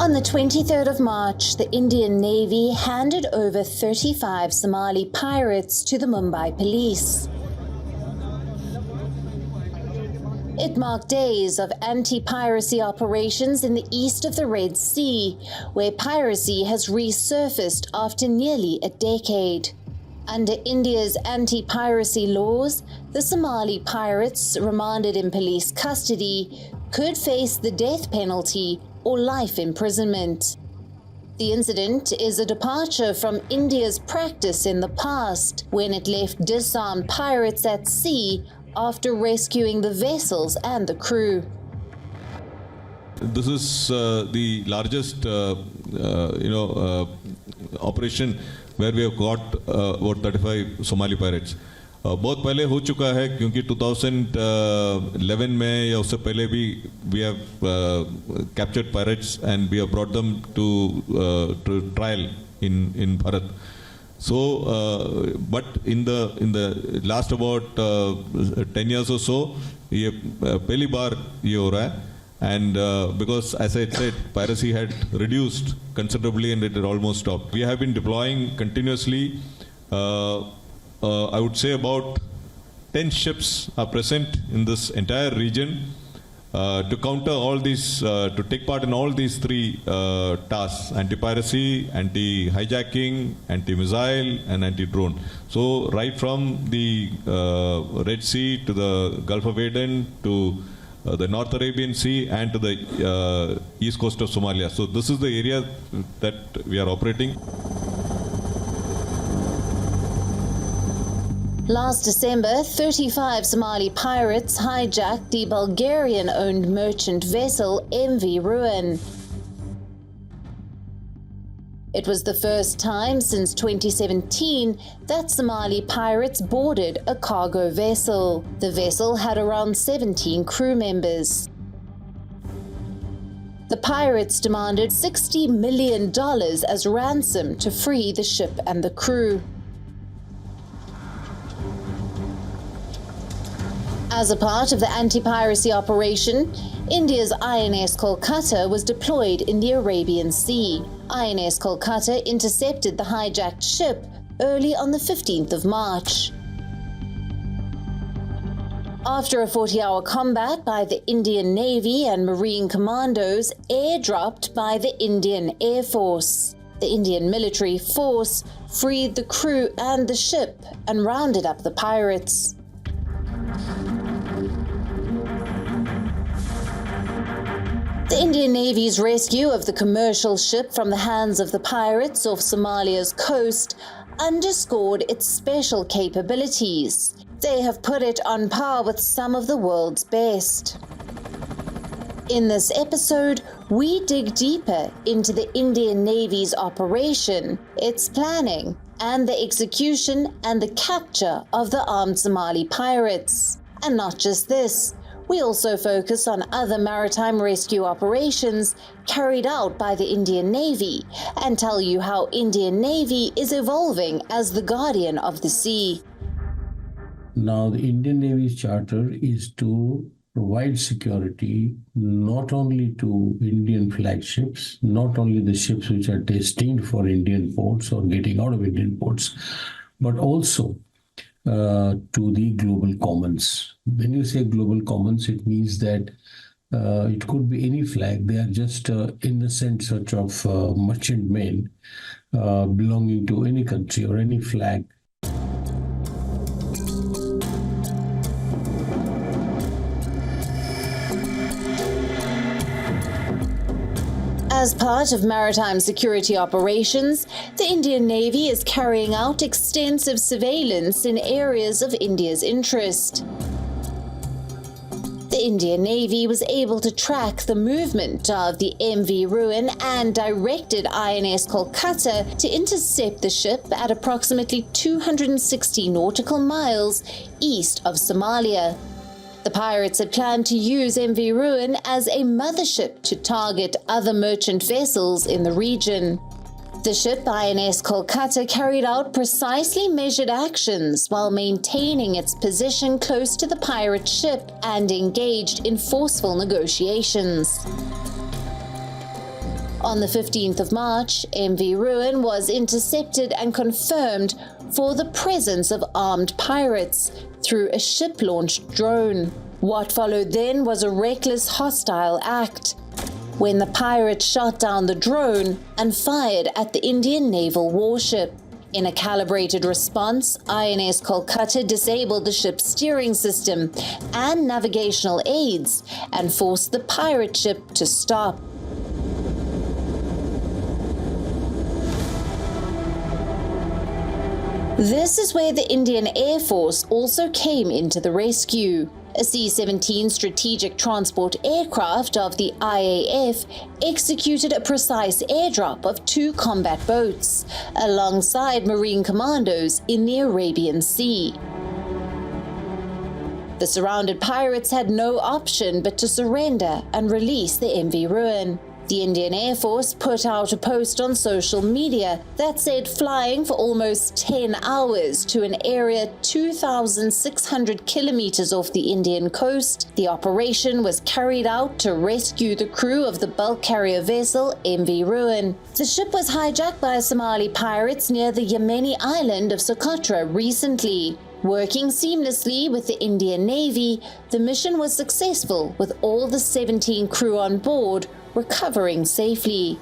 On the 23rd of March, the Indian Navy handed over 35 Somali pirates to the Mumbai Police. It marked days of anti-piracy operations in the east of the Red Sea, where piracy has resurfaced after nearly a decade. Under India's anti-piracy laws, the Somali pirates remanded in police custody could face the death penalty or life imprisonment. The incident is a departure from India's practice in the past, when it left disarmed pirates at sea after rescuing the vessels and the crew. This is the largest, operation where we have got about 35 Somali pirates. बहुत पहले हो चुका है क्योंकि 2011 में या उससे पहले भी we have captured pirates and we have brought them to trial in Bharat. So, but in the last about 10 years or so, ये पहली बार ये हो रहा है, and because as I said, piracy had reduced considerably and it had almost stopped. We have been deploying continuously. I would say about 10 ships are present in this entire region to counter all these, to take part in all these three tasks: anti-piracy, anti-hijacking, anti-missile, and anti-drone. So right from the Red Sea to the Gulf of Aden to the North Arabian Sea and to the east coast of Somalia. So this is the area that we are operating. Last December, 35 Somali pirates hijacked the Bulgarian-owned merchant vessel MV Ruen. It was the first time since 2017 that Somali pirates boarded a cargo vessel. The vessel had around 17 crew members. The pirates demanded $60 million as ransom to free the ship and the crew. As a part of the anti-piracy operation, India's INS Kolkata was deployed in the Arabian Sea. INS Kolkata intercepted the hijacked ship early on the 15th of March. After a 40-hour combat by the Indian Navy and Marine commandos airdropped by the Indian Air Force, the Indian military force freed the crew and the ship and rounded up the pirates. The Indian Navy's rescue of the commercial ship from the hands of the pirates off Somalia's coast underscored its special capabilities. They have put it on par with some of the world's best. In this episode, we dig deeper into the Indian Navy's operation, its planning, and the execution and the capture of the armed Somali pirates. And not just this, we also focus on other maritime rescue operations carried out by the Indian Navy and tell you how Indian Navy is evolving as the guardian of the sea. Now, the Indian Navy's charter is to provide security not only to Indian flagships, not only the ships which are destined for Indian ports or getting out of Indian ports, but also to the global commons. When you say global commons, it means that it could be any flag. They are just innocent sort of merchantmen belonging to any country or any flag. As part of maritime security operations, the Indian Navy is carrying out extensive surveillance in areas of India's interest. The Indian Navy was able to track the movement of the MV Ruen and directed INS Kolkata to intercept the ship at approximately 260 nautical miles east of Somalia. The pirates had planned to use MV Ruen as a mothership to target other merchant vessels in the region. The ship INS Kolkata carried out precisely measured actions while maintaining its position close to the pirate ship and engaged in forceful negotiations. On the 15th of March, MV Ruen was intercepted and confirmed for the presence of armed pirates through a ship-launched drone. What followed then was a reckless hostile act, when the pirates shot down the drone and fired at the Indian naval warship. In a calibrated response, INS Kolkata disabled the ship's steering system and navigational aids and forced the pirate ship to stop. This is where the Indian Air Force also came into the rescue. A C-17 strategic transport aircraft of the IAF executed a precise airdrop of 2 combat boats alongside Marine commandos in the Arabian Sea. The surrounded pirates had no option but to surrender and release the MV Ruen. The Indian Air Force put out a post on social media that said flying for almost 10 hours to an area 2,600 kilometers off the Indian coast, the operation was carried out to rescue the crew of the bulk carrier vessel MV Ruen. The ship was hijacked by Somali pirates near the Yemeni island of Socotra recently. Working seamlessly with the Indian Navy, the mission was successful with all the 17 crew on board recovering safely.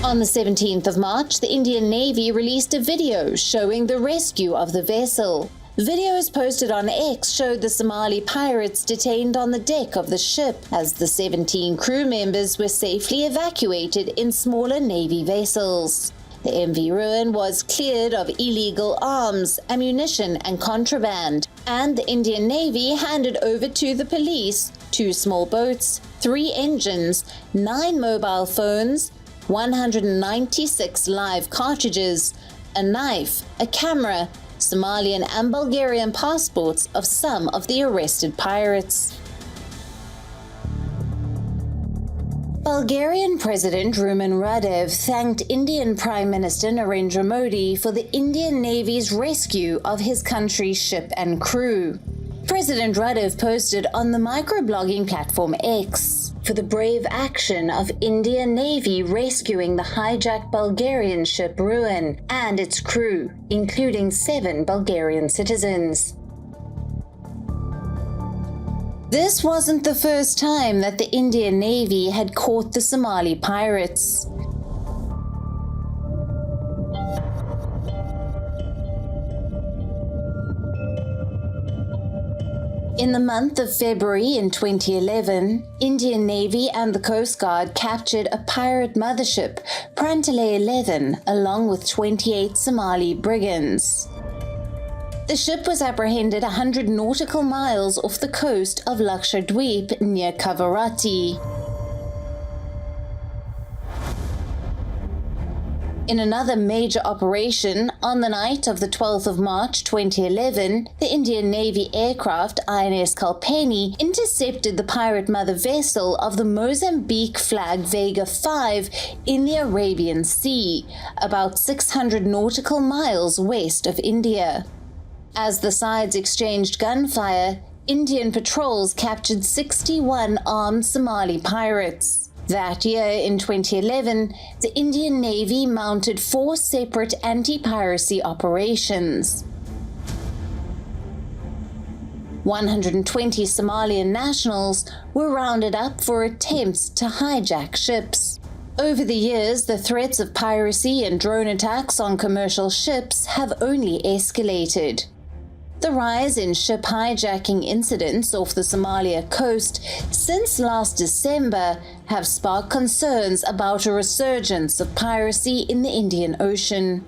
On the 17th of March, the Indian Navy released a video showing the rescue of the vessel. Videos posted on X showed the Somali pirates detained on the deck of the ship as the 17 crew members were safely evacuated in smaller Navy vessels. The MV Ruen was cleared of illegal arms, ammunition and contraband, and the Indian Navy handed over to the police 2 small boats, 3 engines, 9 mobile phones, 196 live cartridges, a knife, a camera, Somalian and Bulgarian passports of some of the arrested pirates. Bulgarian President Rumen Radev thanked Indian Prime Minister Narendra Modi for the Indian Navy's rescue of his country's ship and crew. President Radev posted on the microblogging platform X for the brave action of Indian Navy rescuing the hijacked Bulgarian ship Ruen and its crew, including 7 Bulgarian citizens. This wasn't the first time that the Indian Navy had caught the Somali pirates. In the month of February in 2011, Indian Navy and the Coast Guard captured a pirate mothership, Prantale 11, along with 28 Somali brigands. The ship was apprehended 100 nautical miles off the coast of Lakshadweep near Kavarati. In another major operation, on the night of the 12th of March 2011, the Indian Navy aircraft INS Kalpeni intercepted the pirate mother vessel of the Mozambique-flagged Vega 5 in the Arabian Sea, about 600 nautical miles west of India. As the sides exchanged gunfire, Indian patrols captured 61 armed Somali pirates. That year, in 2011, the Indian Navy mounted 4 separate anti-piracy operations. 120 Somalian nationals were rounded up for attempts to hijack ships. Over the years, the threats of piracy and drone attacks on commercial ships have only escalated. The rise in ship hijacking incidents off the Somalia coast since last December have sparked concerns about a resurgence of piracy in the Indian Ocean.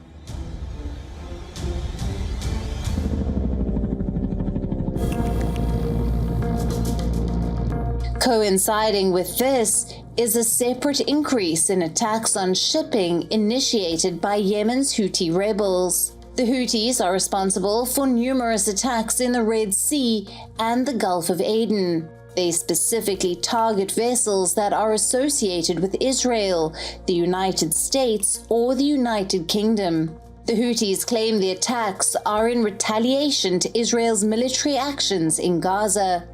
Coinciding with this is a separate increase in attacks on shipping initiated by Yemen's Houthi rebels. The Houthis are responsible for numerous attacks in the Red Sea and the Gulf of Aden. They specifically target vessels that are associated with Israel, the United States, or the United Kingdom. The Houthis claim the attacks are in retaliation to Israel's military actions in Gaza.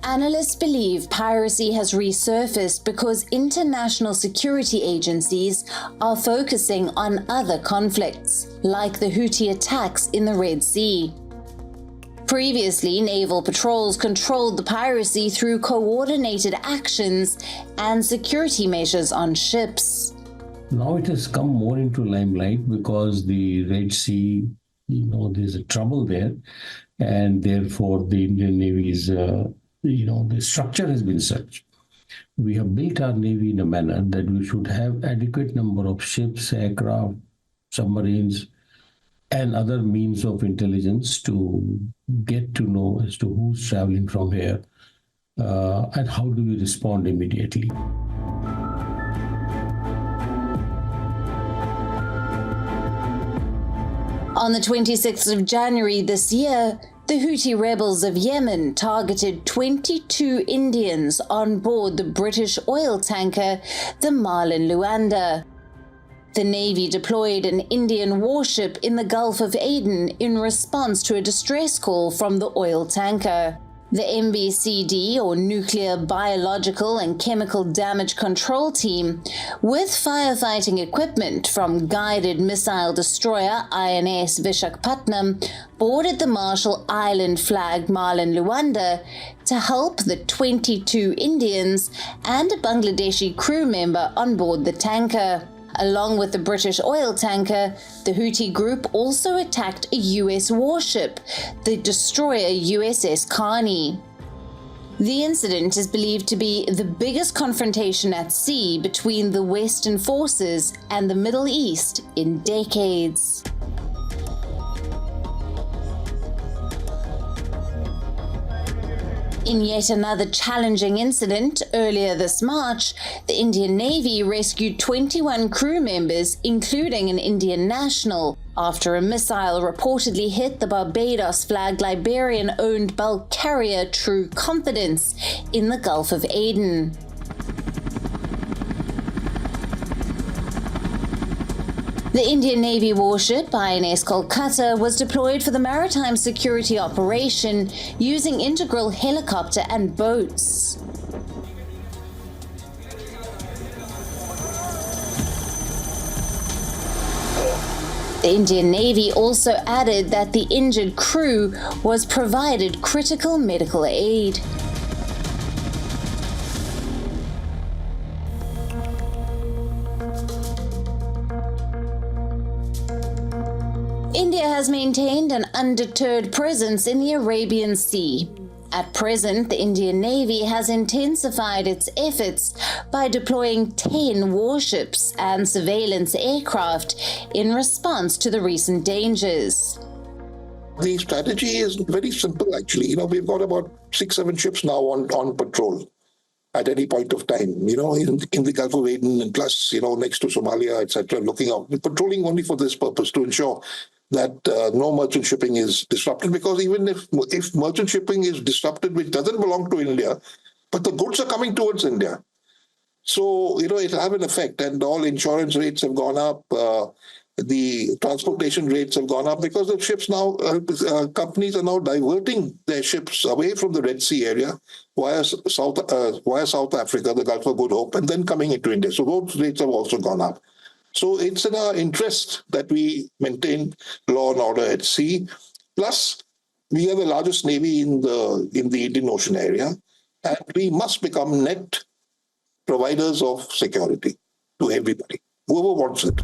Analysts believe piracy has resurfaced because international security agencies are focusing on other conflicts, like the Houthi attacks in the Red Sea. Previously, naval patrols controlled the piracy through coordinated actions and security measures on ships. Now it has come more into limelight because the Red Sea, there's a trouble there, and therefore the Indian Navy's the structure has been such. We have built our Navy in a manner that we should have adequate number of ships, aircraft, submarines, and other means of intelligence to get to know as to who's traveling from here and how do we respond immediately. On the 26th of January this year, the Houthi rebels of Yemen targeted 22 Indians on board the British oil tanker, the MV Ruen. The Navy deployed an Indian warship in the Gulf of Aden in response to a distress call from the oil tanker. The MBCD, or Nuclear, Biological and Chemical Damage Control Team, with firefighting equipment from guided missile destroyer INS Vishakhapatnam, boarded the Marshall Island-flagged MV Ruen to help the 22 Indians and a Bangladeshi crew member on board the tanker. Along with the British oil tanker, the Houthi group also attacked a US warship, the destroyer USS Carney. The incident is believed to be the biggest confrontation at sea between the Western forces and the Middle East in decades. In yet another challenging incident, earlier this March, the Indian Navy rescued 21 crew members, including an Indian national, after a missile reportedly hit the Barbados-flagged Liberian-owned bulk carrier True Confidence in the Gulf of Aden. The Indian Navy warship INS Kolkata was deployed for the maritime security operation using integral helicopter and boats. The Indian Navy also added that the injured crew was provided critical medical aid. India has maintained an undeterred presence in the Arabian Sea. At present, the Indian Navy has intensified its efforts by deploying 10 warships and surveillance aircraft in response to the recent dangers. The strategy is very simple, actually. We've got about 6-7 ships now on patrol at any point of time, in the Gulf of Aden and plus, next to Somalia, etc., looking out, patrolling only for this purpose, to ensure that no merchant shipping is disrupted, because even if merchant shipping is disrupted, which doesn't belong to India, but the goods are coming towards India. So, it'll have an effect, and all insurance rates have gone up, the transportation rates have gone up, because the ships now, companies are now diverting their ships away from the Red Sea area via South Africa, the Gulf of Good Hope, and then coming into India. So those rates have also gone up. So it's in our interest that we maintain law and order at sea. Plus, we are the largest navy in the Indian Ocean area, and we must become net providers of security to everybody, whoever wants it.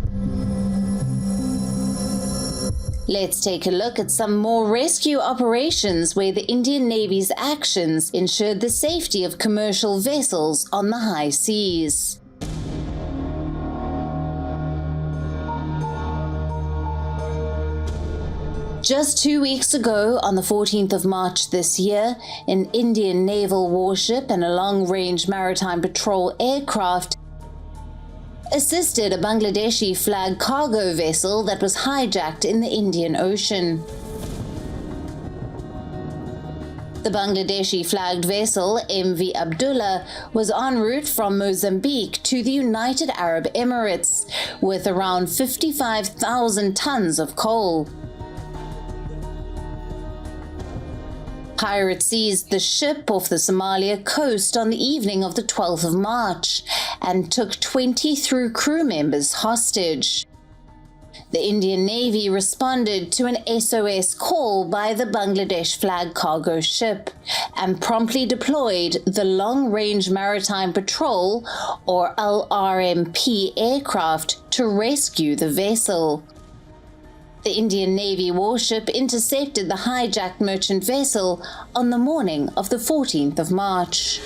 Let's take a look at some more rescue operations where the Indian Navy's actions ensured the safety of commercial vessels on the high seas. Just 2 weeks ago, on the 14th of March this year, an Indian naval warship and a long-range maritime patrol aircraft assisted a Bangladeshi-flagged cargo vessel that was hijacked in the Indian Ocean. The Bangladeshi-flagged vessel, MV Abdullah, was en route from Mozambique to the United Arab Emirates with around 55,000 tons of coal. Pirates seized the ship off the Somalia coast on the evening of the 12th of March and took 23 crew members hostage. The Indian Navy responded to an SOS call by the Bangladesh flag cargo ship and promptly deployed the Long-Range Maritime Patrol, or LRMP, aircraft to rescue the vessel. The Indian Navy warship intercepted the hijacked merchant vessel on the morning of the 14th of March.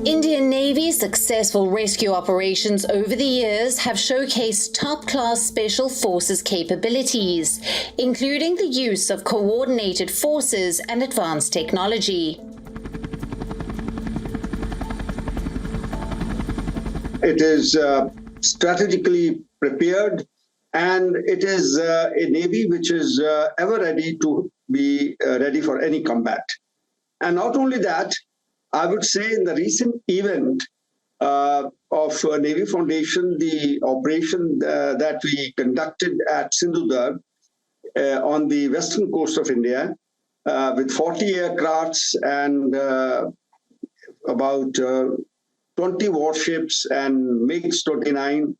Indian Navy's successful rescue operations over the years have showcased top-class special forces capabilities, including the use of coordinated forces and advanced technology. It is strategically prepared, and it is a Navy which is ever ready to be ready for any combat. And not only that, I would say in the recent event of Navy Foundation, the operation that we conducted at Sindhudurg on the western coast of India with 40 aircrafts and about 20 warships and MiG-29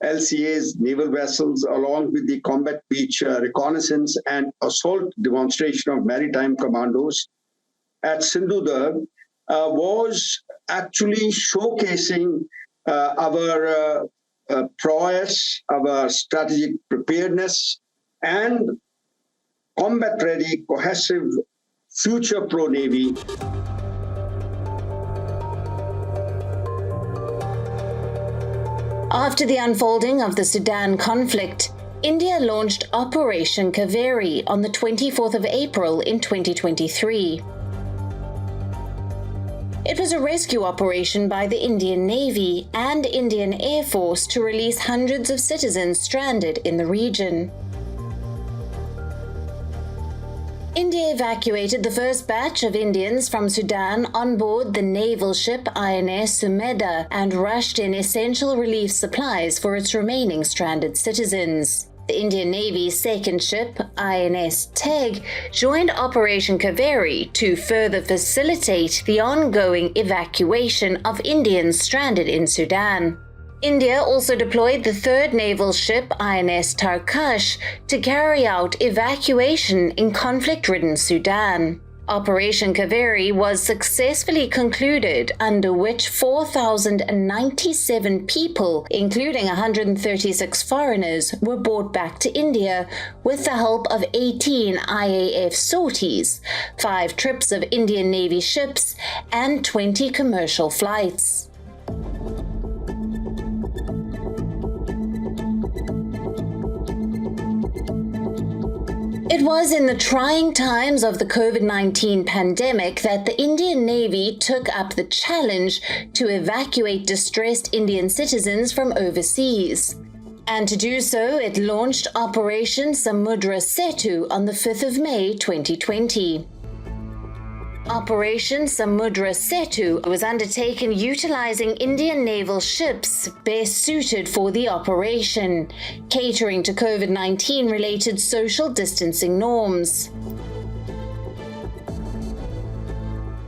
LCAs, naval vessels, along with the combat beach reconnaissance and assault demonstration of maritime commandos at Sindhudurg, was actually showcasing our prowess, our strategic preparedness, and combat-ready, cohesive, future-pro Navy. After the unfolding of the Sudan conflict, India launched Operation Kaveri on the 24th of April in 2023. It was a rescue operation by the Indian Navy and Indian Air Force to release hundreds of citizens stranded in the region. India evacuated the first batch of Indians from Sudan on board the naval ship INS Sumeda and rushed in essential relief supplies for its remaining stranded citizens. The Indian Navy's second ship, INS Teg, joined Operation Kaveri to further facilitate the ongoing evacuation of Indians stranded in Sudan. India also deployed the third naval ship, INS Tarkash, to carry out evacuation in conflict-ridden Sudan. Operation Kaveri was successfully concluded, under which 4,097 people, including 136 foreigners, were brought back to India with the help of 18 IAF sorties, 5 trips of Indian Navy ships, and 20 commercial flights. It was in the trying times of the COVID-19 pandemic that the Indian Navy took up the challenge to evacuate distressed Indian citizens from overseas. And to do so, it launched Operation Samudra Setu on the 5th of May 2020. Operation Samudra Setu was undertaken utilizing Indian naval ships best suited for the operation, catering to COVID-19 related social distancing norms.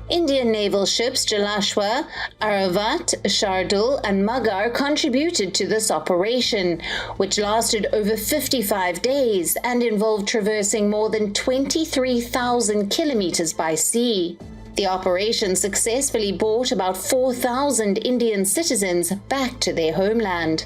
Indian naval ships Jalashwa, Aravat, Shardul, and Magar contributed to this operation, which lasted over 55 days and involved traversing more than 23,000 kilometers by sea. The operation successfully brought about 4,000 Indian citizens back to their homeland.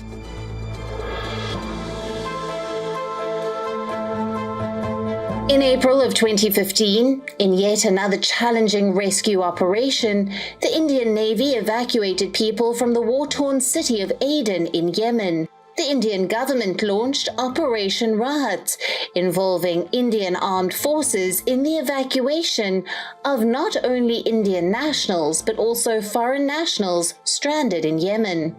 In April of 2015, in yet another challenging rescue operation, the Indian Navy evacuated people from the war-torn city of Aden in Yemen. The Indian government launched Operation Rahat, involving Indian armed forces in the evacuation of not only Indian nationals but also foreign nationals stranded in Yemen.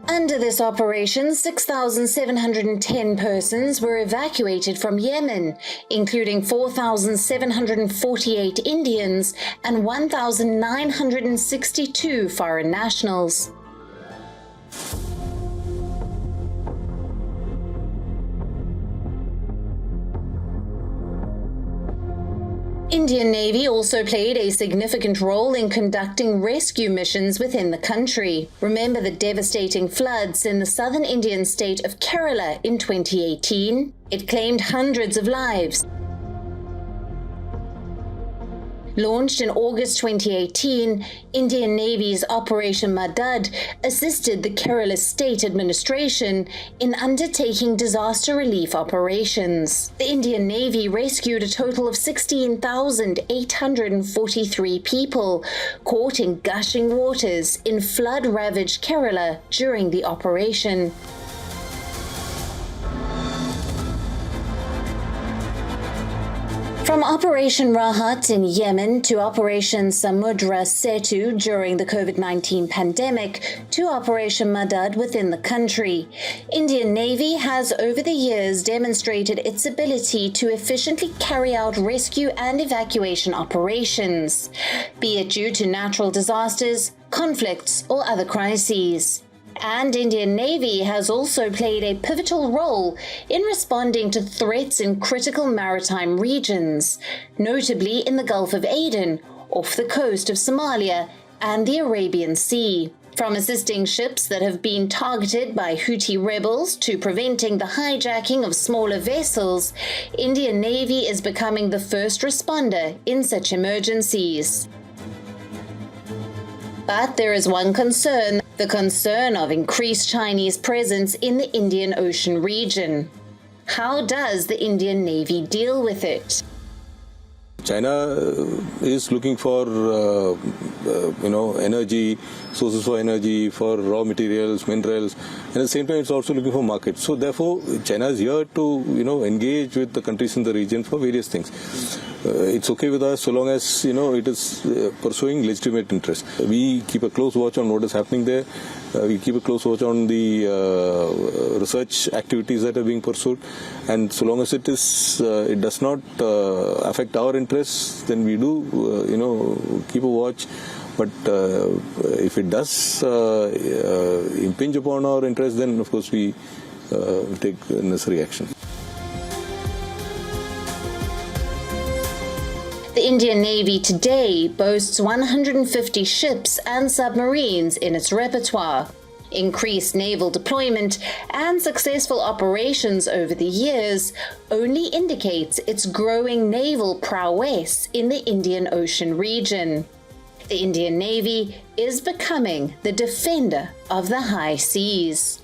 Under this operation, 6,710 persons were evacuated from Yemen, including 4,748 Indians and 1,962 foreign nationals. . Indian Navy also played a significant role in conducting rescue missions within the country. Remember the devastating floods in the southern Indian state of Kerala in 2018? It claimed hundreds of lives. Launched in August 2018, Indian Navy's Operation Madad assisted the Kerala State Administration in undertaking disaster relief operations. The Indian Navy rescued a total of 16,843 people caught in gushing waters in flood-ravaged Kerala during the operation. From Operation Rahat in Yemen to Operation Samudra Setu during the COVID-19 pandemic to Operation Madad within the country, Indian Navy has over the years demonstrated its ability to efficiently carry out rescue and evacuation operations, be it due to natural disasters, conflicts, or other crises. And Indian Navy has also played a pivotal role in responding to threats in critical maritime regions, notably in the Gulf of Aden, off the coast of Somalia, and the Arabian Sea. From assisting ships that have been targeted by Houthi rebels to preventing the hijacking of smaller vessels, Indian Navy is becoming the first responder in such emergencies. But there is one concern, the concern of increased Chinese presence in the Indian Ocean region. How does the Indian Navy deal with it? China is looking for, energy, sources for energy, for raw materials, minerals, and at the same time it's also looking for markets. So therefore, China is here to, engage with the countries in the region for various things. It's okay with us so long as, it is pursuing legitimate interests. We keep a close watch on what is happening there. We keep a close watch on the research activities that are being pursued, and so long as it does not affect our interests, then we do, keep a watch. But if it does impinge upon our interests, then of course we take necessary action. The Indian Navy today boasts 150 ships and submarines in its repertoire. Increased naval deployment and successful operations over the years only indicates its growing naval prowess in the Indian Ocean region. The Indian Navy is becoming the defender of the high seas.